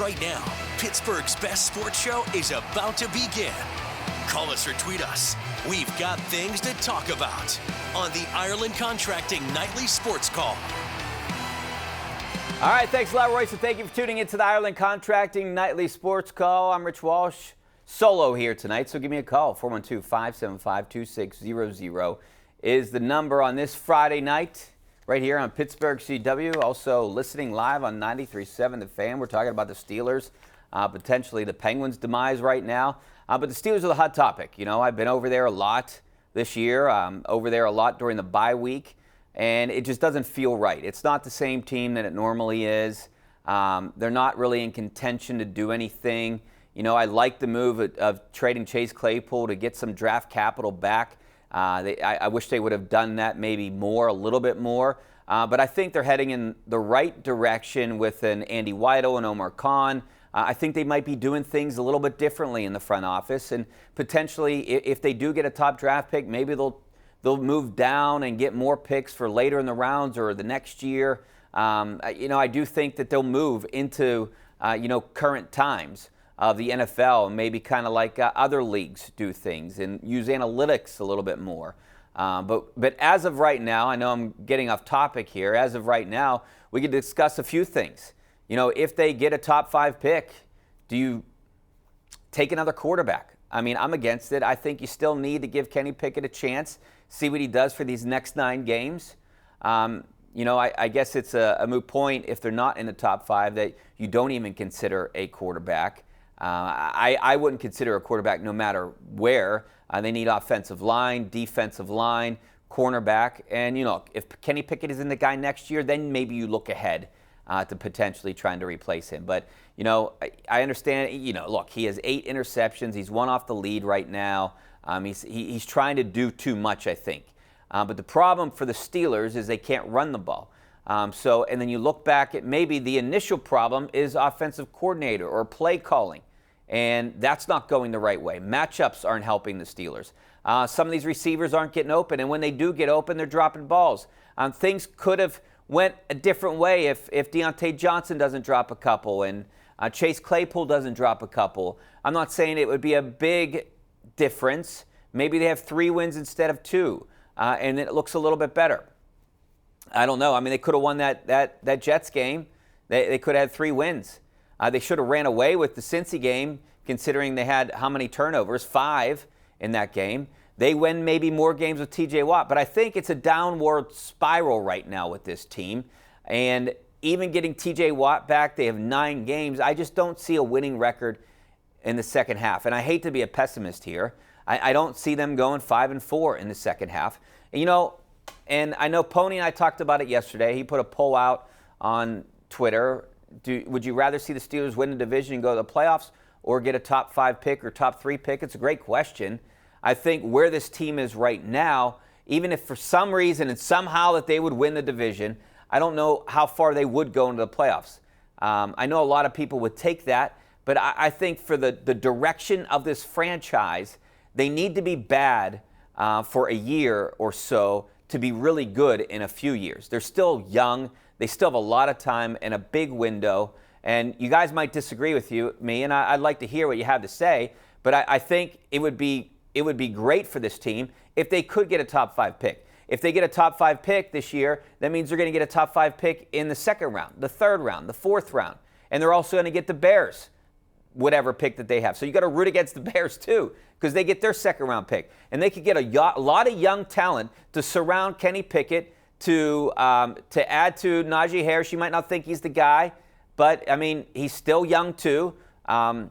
right now. Pittsburgh's best sports show is about to begin. Call us or tweet us. We've got things to talk about on the Ireland Contracting Nightly Sports Call. All right, thanks a lot, Royce, and thank you for tuning into the Ireland Contracting Nightly Sports Call. I'm Rich Walsh, solo here tonight, so give me a call. 412-575-2600 is the number on this Friday night right here on Pittsburgh CW. Also listening live on 93.7 The Fan. We're talking about the Steelers, potentially the Penguins' demise right now. But the Steelers are the hot topic. You know, I've been over there a lot this year, over there a lot during the bye week, and it just doesn't feel right. It's not the same team that it normally is. They're not really in contention to do anything. You know, I like the move of trading Chase Claypool to get some draft capital back. I wish they would have done that maybe a little bit more. But I think they're heading in the right direction with an Andy Weidel and Omar Khan. I think they might be doing things a little bit differently in the front office, and potentially, if they do get a top draft pick, maybe they'll move down and get more picks for later in the rounds or the next year. You know, I do think that they'll move into current times of the NFL, and maybe kind of like other leagues do things and use analytics a little bit more. But as of right now, I know I'm getting off topic here. As of right now, we could discuss a few things. You know, if they get a top 5 pick, do you take another quarterback? I mean, I'm against it. I think you still need to give Kenny Pickett a chance, see what he does for these next 9 games. You know, I guess it's a moot point if they're not in the top 5 that you don't even consider a quarterback. I wouldn't consider a quarterback no matter where. They need offensive line, defensive line, cornerback. And, you know, if Kenny Pickett isn't the guy next year, then maybe you look ahead to potentially trying to replace him. But, you know, I understand, you know, look, he has 8 interceptions. He's one off the lead right now. He's trying to do too much, I think. But the problem for the Steelers is they can't run the ball. And then you look back at maybe the initial problem is offensive coordinator or play calling. And that's not going the right way. Matchups aren't helping the Steelers. Some of these receivers aren't getting open, and when they do get open, they're dropping balls. Things could have went a different way if Deontay Johnson doesn't drop a couple and Chase Claypool doesn't drop a couple. I'm not saying it would be a big difference. Maybe they have 3 wins instead of 2, and it looks a little bit better. I don't know. I mean, they could have won that Jets game. They could have had 3 wins. They should have ran away with the Cincy game, considering they had how many turnovers? 5 in that game. They win maybe more games with T.J. Watt, but I think it's a downward spiral right now with this team. And even getting T.J. Watt back, they have 9 games. I just don't see a winning record in the second half. And I hate to be a pessimist here. I don't see them going 5-4 in the second half. And, you know, and I know Pony and I talked about it yesterday. He put a poll out on Twitter. Would you rather see the Steelers win the division and go to the playoffs or get a top 5 pick or top 3 pick? It's a great question. I think where this team is right now, even if for some reason and somehow that they would win the division, I don't know how far they would go into the playoffs. I know a lot of people would take that, but I think for the direction of this franchise, they need to be bad for a year or so to be really good in a few years. They're still young. They still have a lot of time and a big window. And you guys might disagree with me, and I'd like to hear what you have to say, but I think it would be great for this team if they could get a top 5 pick. If they get a top 5 pick this year, that means they're going to get a top 5 pick in the 2nd round, the 3rd round, the 4th round. And they're also going to get the Bears, whatever pick that they have. So you got to root against the Bears too, because they get their 2nd round pick. And they could get a lot of young talent to surround Kenny Pickett, to add to Najee Harris. You might not think he's the guy, but, I mean, he's still young too. And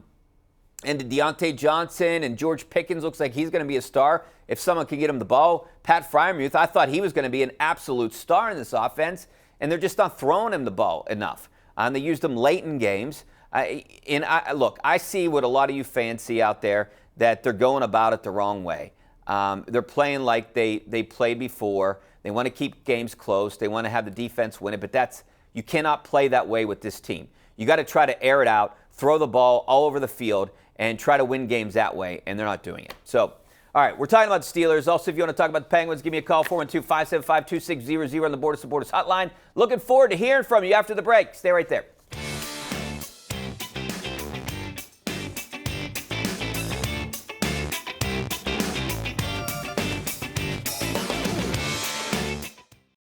Deontay Johnson and George Pickens looks like he's going to be a star if someone can get him the ball. Pat Freiermuth, I thought he was going to be an absolute star in this offense, and they're just not throwing him the ball enough. And they used him late in games. Look, I see what a lot of you fans see out there, that they're going about it the wrong way. They're playing like they played before. They want to keep games close. They want to have the defense win it, but you cannot play that way with this team. You got to try to air it out, throw the ball all over the field, and try to win games that way, and they're not doing it. So, all right, we're talking about the Steelers. Also, if you want to talk about the Penguins, give me a call, 412-575-2600 on the Borders to Borders hotline. Looking forward to hearing from you after the break. Stay right there.